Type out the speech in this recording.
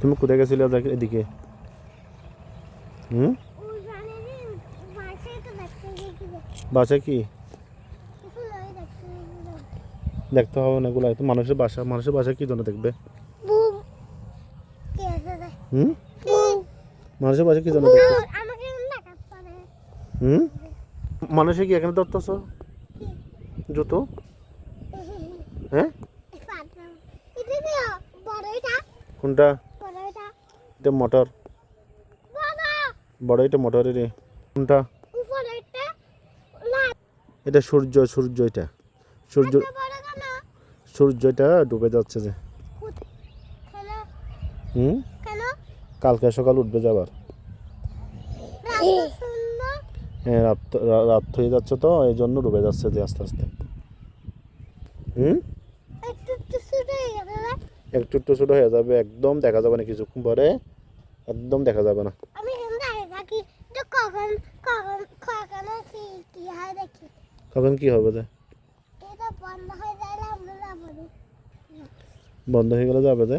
তুমি কোথায় গেছিলে এদিকে? বাসা কি দেখতে হবে না? এগুলো তো মানুষের বাসা। মানুষের বাসা কি জন্য দেখবে? মানুষের বাসা কি জন্য দেখবে? মানুষে কি এখানে ধরতেছ জুতো? হ্যাঁ, কোনটা? এটা মোটর। বড় এটা মোটরের। কোনটা? এটা সূর্য। সূর্য এটা সূর্য। সূর্যটা ডুবে যাচ্ছে যে। কালকে সকাল উঠবে যাবার। হ্যাঁ, রাত হয়ে যাচ্ছে তো এই জন্য ডুবে যাচ্ছে যে আস্তে আস্তে। একটু একটু ছোট হয়ে যাবে, একদম দেখা যাবে না কিছুক্ষণ পরে, একদম দেখা যাবে না। তখন কি হবে? বন্ধ হয়ে গেলে যাবে যে।